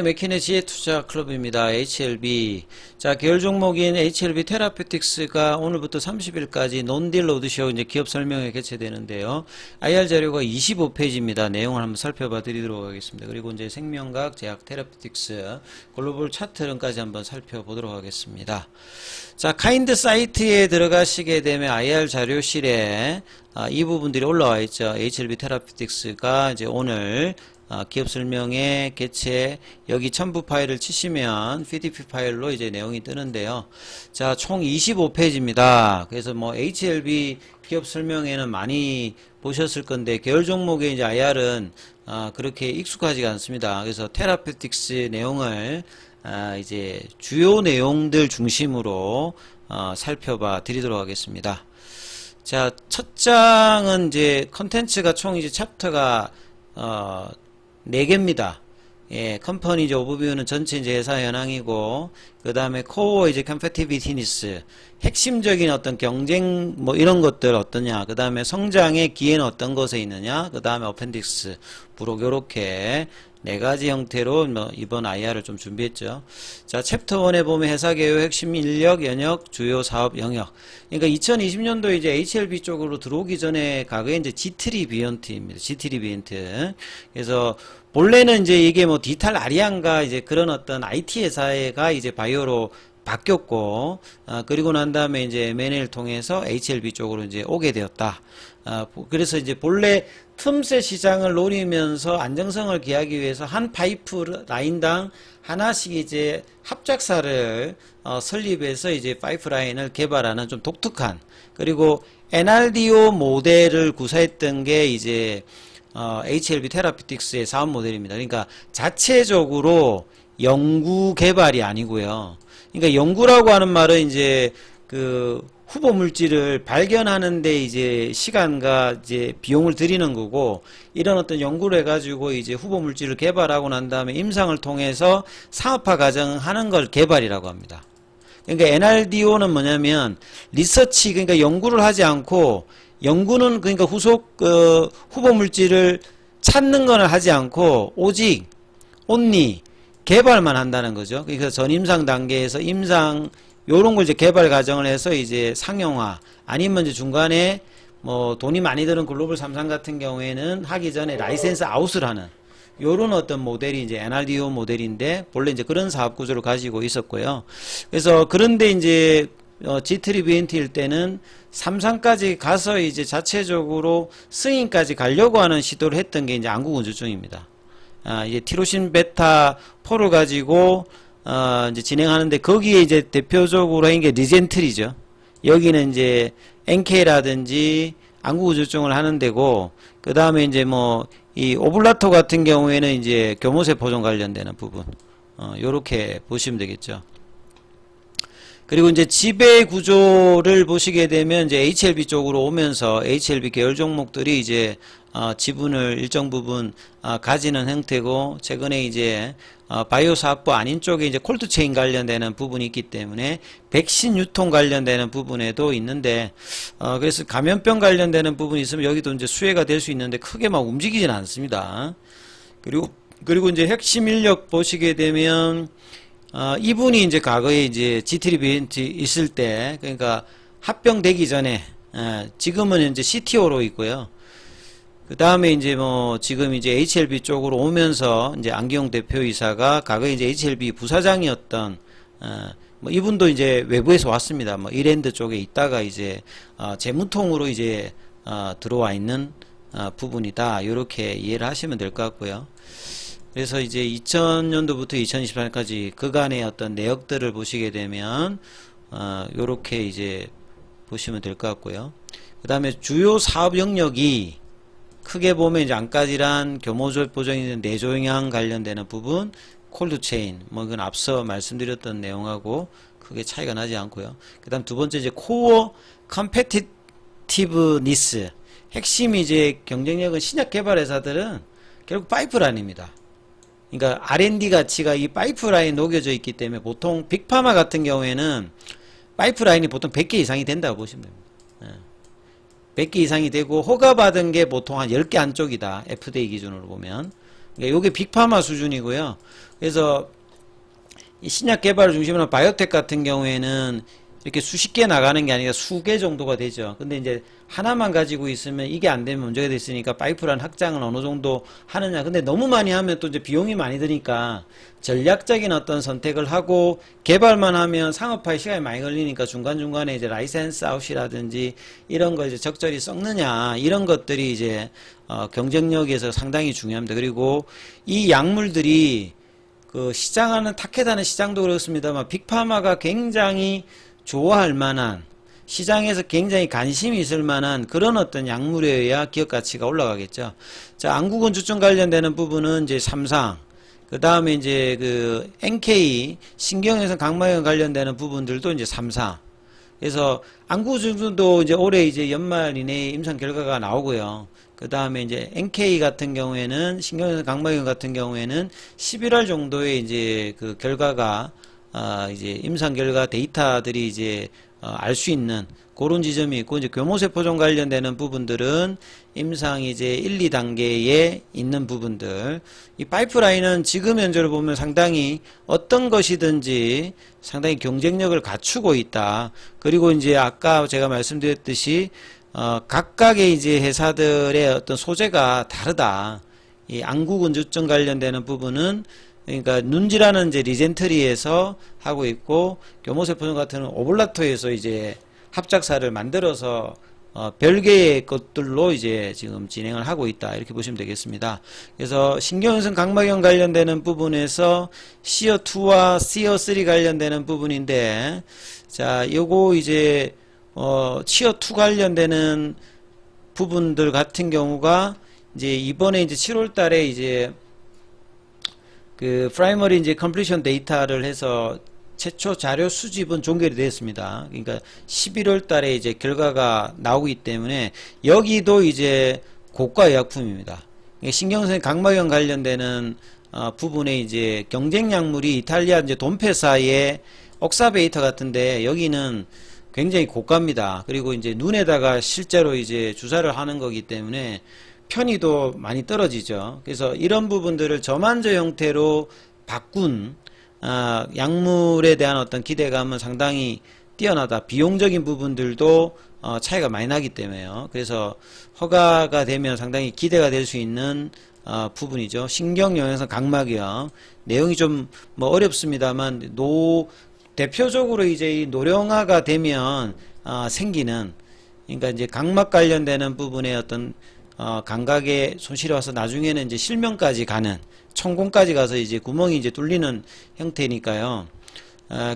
맥키네지의 투자 클럽입니다. HLB. 자, 계열 종목인 HLB 테라피틱스가 오늘부터 30일까지 논딜 로드쇼 이제 기업 설명회 개최되는데요. IR 자료가 25페이지입니다. 내용을 한번 살펴봐 드리도록 하겠습니다. 그리고 이제 생명과학, 제약, 테라피틱스, 글로벌 차트론까지 한번 살펴보도록 하겠습니다. 자, 카인드 사이트에 들어가시게 되면 IR 자료실에 이 부분들이 올라와 있죠. HLB 테라피틱스가 이제 오늘 기업 설명회 개최 여기 첨부 파일을 치시면 PDP 파일로 이제 내용이 뜨는데요. 자, 총 25페이지입니다. 그래서 뭐 HLB 기업 설명회는 많이 보셨을 건데 계열 종목의 이제 IR은 그렇게 익숙하지가 않습니다. 그래서 테라피틱스 내용을 이제 주요 내용들 중심으로 살펴봐 드리도록 하겠습니다. 자, 첫 장은 이제 컨텐츠가 총 이제 챕터가 4개입니다. 예, 컴퍼니 이제 오버뷰는 전체 이제 회사 현황이고, 그 다음에 코어 이제 컴패티비티니스, 핵심적인 어떤 경쟁 뭐 이런 것들 어떠냐, 그 다음에 성장의 기회는 어떤 것에 있느냐, 그 다음에 어펜딕스, 부록 요렇게 4가지 형태로 뭐 이번 IR을 좀 준비했죠. 자, 챕터 1에 보면 회사 개요, 핵심 인력, 연역, 주요 사업 영역. 그러니까 2020년도 이제 HLB 쪽으로 들어오기 전에 과거에 이제 G3 비언트입니다. G3 비언트. 그래서 본래는 이제 이게 뭐 디지털 아리안가 이제 그런 어떤 IT 회사가 이제 바이오로 바뀌었고, 그리고 난 다음에 이제 M&A를 통해서 HLB 쪽으로 이제 오게 되었다. 그래서 이제 본래 틈새 시장을 노리면서 안정성을 기하기 위해서 한 파이프 라인당 하나씩 이제 합작사를 설립해서 이제 파이프라인을 개발하는 좀 독특한, 그리고 NRDO 모델을 구사했던 게 이제 HLB 테라피틱스의 사업 모델입니다. 그러니까 자체적으로 연구 개발이 아니고요. 그러니까 연구라고 하는 말은 이제 그 후보 물질을 발견하는데 이제 시간과 이제 비용을 들이는 거고, 이런 어떤 연구를 해가지고 이제 후보 물질을 개발하고 난 다음에 임상을 통해서 상업화 과정하는 걸 개발이라고 합니다. 그러니까 NRDO는 뭐냐면 리서치, 그러니까 연구를 하지 않고, 연구는 그러니까 후보 물질을 찾는 건 하지 않고 오직 온리 개발만 한다는 거죠. 그래서 전임상 단계에서 임상 요런 걸 이제 개발 과정을 해서 이제 상용화, 아니면 이제 중간에 뭐 돈이 많이 드는 글로벌 3상 같은 경우에는 하기 전에 라이센스 아웃을 하는 요런 어떤 모델이 이제 NRDO 모델인데, 본래 이제 그런 사업 구조를 가지고 있었고요. 그래서 그런데 이제 G3 BNT일 때는 3상까지 가서 이제 자체적으로 승인까지 가려고 하는 시도를 했던 게 이제 안구건조증입니다. 이제 티로신 베타 4를 가지고 이제 진행하는데, 거기에 이제 대표적으로 한 게 리젠트리죠. 여기는 이제 NK라든지 안구구조증을 하는 데고, 그 다음에 이제 뭐 이 오블라토 같은 경우에는 이제 교모세포종 관련되는 부분, 요렇게 보시면 되겠죠. 그리고 이제 지배 구조를 보시게 되면 이제 HLB 쪽으로 오면서 HLB 계열 종목들이 이제 지분을 일정 부분 가지는 형태고, 최근에 이제 바이오 사업부 아닌 쪽에 이제 콜드체인 관련되는 부분이 있기 때문에 백신 유통 관련되는 부분에도 있는데, 그래서 감염병 관련되는 부분이 있으면 여기도 이제 수혜가 될 수 있는데 크게 막 움직이지는 않습니다. 그리고 이제 핵심 인력 보시게 되면 이분이 이제 과거에 이제 G3 BNT 있을 때, 그러니까 합병되기 전에, 지금은 이제 CTO로 있고요. 그 다음에 이제 뭐 지금 이제 HLB 쪽으로 오면서 이제 안기용 대표이사가 과거에 이제 HLB 부사장이었던, 뭐 이분도 이제 외부에서 왔습니다. 뭐 이랜드 쪽에 있다가 이제 재무통으로 이제 들어와 있는 부분이다. 이렇게 이해를 하시면 될 것 같고요. 그래서 이제 2000년도부터 2024년까지 그간의 어떤 내역들을 보시게 되면 요렇게 이제 보시면 될 것 같고요. 그 다음에 주요 사업 영역이 크게 보면 이제 안가질환, 교모세포종이나 내조영양 관련되는 부분, 콜드체인, 뭐 이건 앞서 말씀드렸던 내용하고 크게 차이가 나지 않고요. 그 다음 두 번째 이제 코어 컴페티티브니스, 핵심이 이제 경쟁력은 신약 개발 회사들은 결국 파이프라인입니다. 그러니까 R&D 가치가 이 파이프라인에 녹여져 있기 때문에, 보통 빅파마 같은 경우에는 파이프라인이 보통 100개 이상이 된다고 보시면 됩니다. 100개 이상이 되고 허가받은 게 보통 한 10개 안쪽이다. FDA 기준으로 보면. 그러니까 요게 빅파마 수준이고요. 그래서 이 신약 개발을 중심으로 한 바이오텍 같은 경우에는 이렇게 수십 개 나가는 게 아니라 수개 정도가 되죠. 근데 이제 하나만 가지고 있으면 이게 안 되면 문제가 됐으니까 파이프라인 확장을 어느 정도 하느냐. 근데 너무 많이 하면 또 이제 비용이 많이 드니까 전략적인 어떤 선택을 하고 개발만 하면 상업화에 시간이 많이 걸리니까 중간중간에 이제 라이센스 아웃이라든지 이런 거 이제 적절히 썩느냐. 이런 것들이 이제 경쟁력에서 상당히 중요합니다. 그리고 이 약물들이 그 시장하는 타켓하는 시장도 그렇습니다만 빅파마가 굉장히 좋아할 만한 시장에서 굉장히 관심이 있을 만한 그런 어떤 약물이어야 기업 가치가 올라가겠죠. 자, 안구건조증 관련되는 부분은 이제 삼상, 그 다음에 이제 그 NK 신경외선 각막염 관련되는 부분들도 이제 삼상. 그래서 안구건조증도 이제 올해 이제 연말 이내에 임상 결과가 나오고요. 그 다음에 이제 NK 같은 경우에는 신경외선 각막염 같은 경우에는 11월 정도에 이제 그 결과가 이제 임상 결과 데이터들이 이제 알 수 있는 그런 지점이 있고, 이제 교모세포종 관련되는 부분들은 임상 이제 1, 2단계에 있는 부분들. 이 파이프라인은 지금 현재로 보면 상당히 어떤 것이든지 상당히 경쟁력을 갖추고 있다. 그리고 이제 아까 제가 말씀드렸듯이 각각의 이제 회사들의 어떤 소재가 다르다. 이 안구건조증 관련되는 부분은 그러니까 눈지라는 이제 리젠트리에서 하고 있고, 교모세포종 같은 오블라토에서 이제 합작사를 만들어서 별개의 것들로 이제 지금 진행을 하고 있다, 이렇게 보시면 되겠습니다. 그래서 신경외선 각막염 관련되는 부분에서 CO2와 CO3 관련되는 부분인데, 자, 요거 이제 CO2 관련되는 부분들 같은 경우가 이제 이번에 이제 7월 달에 이제 그 프라이머리 이제 컴플리션 데이터를 해서 최초 자료 수집은 종결이 되었습니다. 그러니까 11월 달에 이제 결과가 나오기 때문에 여기도 이제 고가 의약품입니다. 신경성 각막염 관련되는 부분에 이제 경쟁 약물이 이탈리아 이제 돈페사의 옥사베이터 같은데 여기는 굉장히 고가입니다. 그리고 이제 눈에다가 실제로 이제 주사를 하는 거기 때문에 편의도 많이 떨어지죠. 그래서 이런 부분들을 저만저 형태로 바꾼 약물에 대한 어떤 기대감은 상당히 뛰어나다. 비용적인 부분들도 차이가 많이 나기 때문에요. 그래서 허가가 되면 상당히 기대가 될 수 있는 부분이죠. 신경영양성 각막염 내용이 좀 뭐 어렵습니다만 대표적으로 이제 이 노령화가 되면 생기는, 그러니까 이제 각막 관련되는 부분의 어떤 감각에 손실이 와서 나중에는 이제 실명까지 가는, 천공까지 가서 이제 구멍이 이제 뚫리는 형태니까요.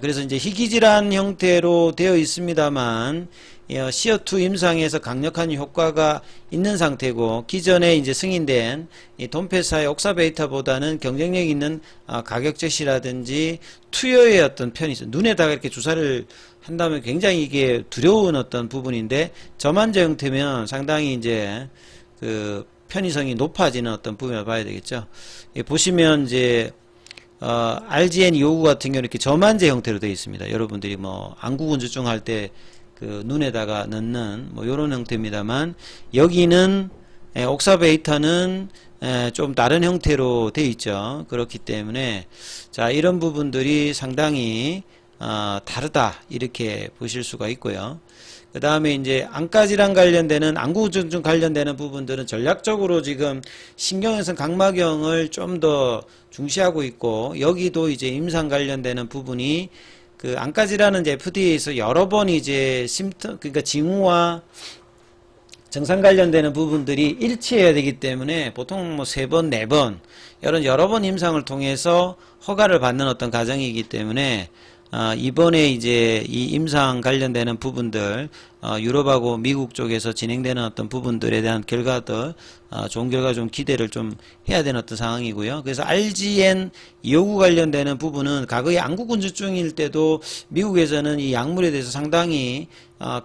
그래서 이제 희귀질환 형태로 되어 있습니다만 CO2 임상에서 강력한 효과가 있는 상태고, 기존에 이제 승인된 이 돈페사의 옥사베이터보다는 경쟁력 있는 가격 제시라든지 투여의 어떤 편이 있어요. 눈에다가 이렇게 주사를 한다면 굉장히 이게 두려운 어떤 부분인데, 저만저 형태면 상당히 이제 그 편의성이 높아지는 어떤 부분을 봐야 되겠죠. 보시면 이제 RGN 259 같은 경우는 이렇게 저만제 형태로 되어 있습니다. 여러분들이 뭐 안구건조증 할 때 그 눈에다가 넣는 뭐 요런 형태입니다만, 여기는 옥사베이터는 좀 다른 형태로 되어 있죠. 그렇기 때문에 자, 이런 부분들이 상당히 다르다, 이렇게 보실 수가 있고요. 그 다음에 이제 안과질환 관련되는 안구건조증 관련되는 부분들은 전략적으로 지금 신경외선 각막염을 좀 더 중시하고 있고, 여기도 이제 임상 관련되는 부분이 그 안과질환은 이제 FDA에서 여러 번 이제 그러니까 징후와 증상 관련되는 부분들이 일치해야 되기 때문에 보통 뭐 3번, 4번 여러 번 임상을 통해서 허가를 받는 어떤 과정이기 때문에 이번에 이제 이 임상 관련되는 부분들 유럽하고 미국 쪽에서 진행되는 어떤 부분들에 대한 결과들 좋은 결과 좀 기대를 좀 해야 되는 어떤 상황이고요. 그래서 RGN 259 관련되는 부분은 과거에 안구건조증일 때도 미국에서는 이 약물에 대해서 상당히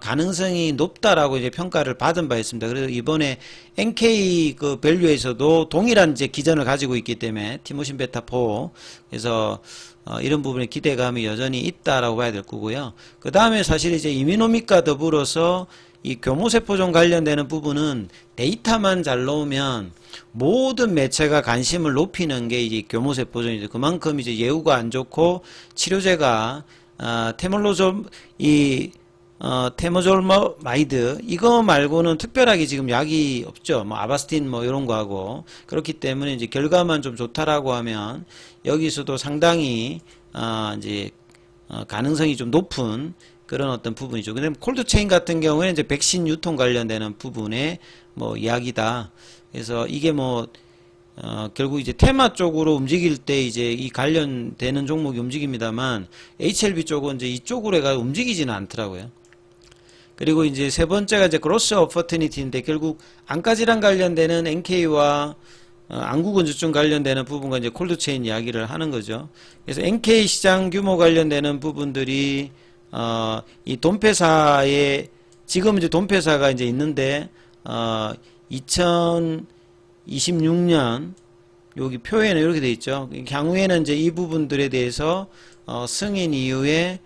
가능성이 높다라고 이제 평가를 받은 바 있습니다. 그래서 이번에 NK 그 밸류에서도 동일한 이제 기전을 가지고 있기 때문에 티모신 베타 4, 그래서 이런 부분에 기대감이 여전히 있다라고 봐야 될 거고요. 그 다음에 사실 이제 이미노믹과 더불어서 이 교모세포종 관련되는 부분은 데이터만 잘 나오면 모든 매체가 관심을 높이는 게 이제 교모세포종이죠. 그만큼 이제 예후가 안 좋고 치료제가 테모졸마이드 이거 말고는 특별하게 지금 약이 없죠. 뭐 아바스틴 뭐 이런 거 하고 그렇기 때문에 이제 결과만 좀 좋다라고 하면 여기서도 상당히 이제 가능성이 좀 높은 그런 어떤 부분이죠. 근데 콜드체인 같은 경우에는 이제 백신 유통 관련되는 부분의 뭐 이야기다. 그래서 이게 뭐 결국 이제 테마 쪽으로 움직일 때 이제 이 관련되는 종목이 움직입니다만 HLB 쪽은 이제 이쪽으로 해가 움직이지는 않더라고요. 그리고 이제 세 번째가 이제 그로스 오퍼튜니티인데 결국 안과질환 관련되는 NK와 안구건조증 관련되는 부분과 이제 콜드체인 이야기를 하는 거죠. 그래서 NK 시장 규모 관련되는 부분들이 이 돈페사에 지금 이제 돈페사가 이제 있는데 2026년 여기 표에는 이렇게 돼 있죠. 향후에는 이제 이 부분들에 대해서 승인 이후에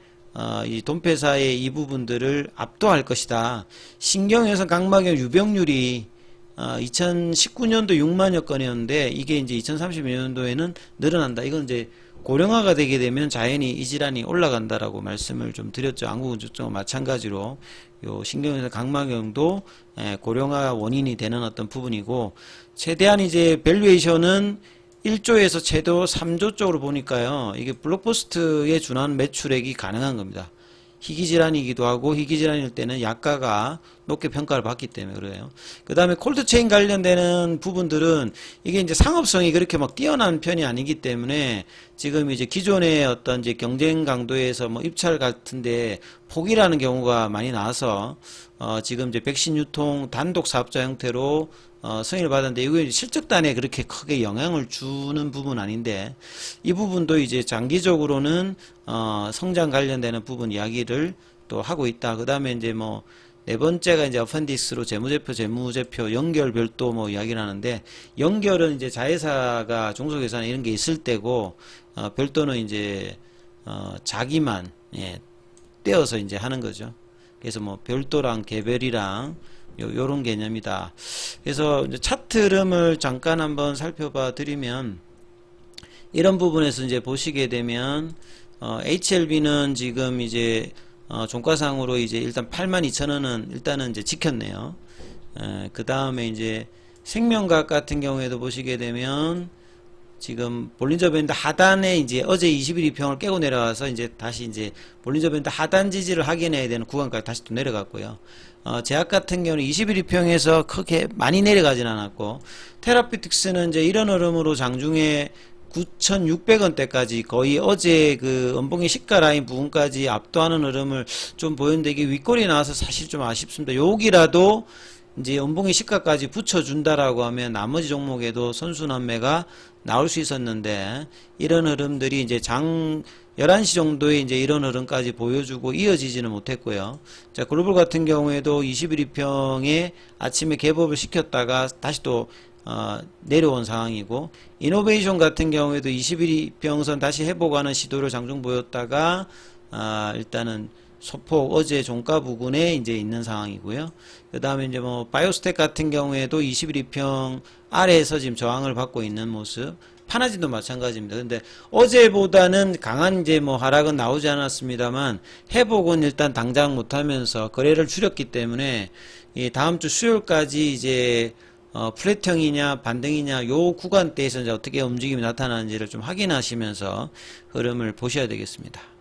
이 돈페사의 이 부분들을 압도할 것이다. 신경외선 각막염 유병률이 2019년도 6만여 건이었는데 이게 이제 2032년도에는 늘어난다. 이건 이제 고령화가 되게 되면 자연히 이 질환이 올라간다라고 말씀을 좀 드렸죠. 안구건조증과 마찬가지로 요 신경외선 각막염도 고령화 원인이 되는 어떤 부분이고 최대한 이제 밸류에이션은 1조에서 최소 3조 쪽으로 보니까요. 이게 블록버스트에 준하는 매출액이 가능한 겁니다. 희귀질환이기도 하고 희귀질환일 때는 약가가 높게 평가를 받기 때문에 그래요. 그 다음에 콜드체인 관련되는 부분들은 이게 이제 상업성이 그렇게 막 뛰어난 편이 아니기 때문에 지금 이제 기존의 어떤 이제 경쟁 강도에서 뭐 입찰 같은데 포기라는 경우가 많이 나와서 지금 이제 백신 유통 단독 사업자 형태로 승인을 받았는데 이거 실적단에 그렇게 크게 영향을 주는 부분 아닌데 이 부분도 이제 장기적으로는 성장 관련되는 부분 이야기를 또 하고 있다. 그 다음에 이제 뭐 네 번째가 이제 어펜디스로 재무제표 연결 별도 뭐 이야기를 하는데 연결은 이제 자회사가 종속회사나 이런 게 있을 때고 별도는 이제 자기만 떼어서 이제 하는 거죠. 그래서 뭐 별도랑 개별이랑 요런 개념이다. 그래서 이제 차트 흐름을 잠깐 한번 살펴봐 드리면 이런 부분에서 이제 보시게 되면 HLB는 지금 이제 종가상으로 이제 일단 82,000원은 일단은 이제 지켰네요. 그 다음에 이제 생명과학 같은 경우에도 보시게 되면 지금 볼린저 밴드 하단에 이제 어제 21일평을 깨고 내려와서 이제 다시 이제 볼린저 밴드 하단 지지를 확인해야 되는 구간까지 다시 또 내려갔고요. 제약 같은 경우는 21일평에서 크게 많이 내려가진 않았고 테라피틱스는 이제 이런 흐름으로 장중에 9,600원대까지 거의 어제 그 연봉의 시가 라인 부분까지 압도하는 흐름을 좀 보였는데 이게 윗골이 나와서 사실 좀 아쉽습니다. 여기라도 이제 연봉의 시가까지 붙여준다라고 하면 나머지 종목에도 선순환매가 나올 수 있었는데 이런 흐름들이 이제 장 11시 정도에 이제 이런 흐름까지 보여주고 이어지지는 못했고요. 자, 글로벌 같은 경우에도 21일평에 아침에 개법을 시켰다가 다시 또 내려온 상황이고 이노베이션 같은 경우에도 21일평선 다시 회복하는 시도를 장중 보였다가 일단은 소폭 어제 종가 부근에 이제 있는 상황이고요. 그 다음에 이제 뭐 바이오스텍 같은 경우에도 21일평 아래에서 지금 저항을 받고 있는 모습. 파나진도 마찬가지입니다. 근데 어제보다는 강한 이제 뭐 하락은 나오지 않았습니다만 회복은 일단 당장 못하면서 거래를 줄였기 때문에 이 다음 주 수요일까지 이제 플랫형이냐 반등이냐 요 구간대에서 이제 어떻게 움직임이 나타나는지를 좀 확인하시면서 흐름을 보셔야 되겠습니다.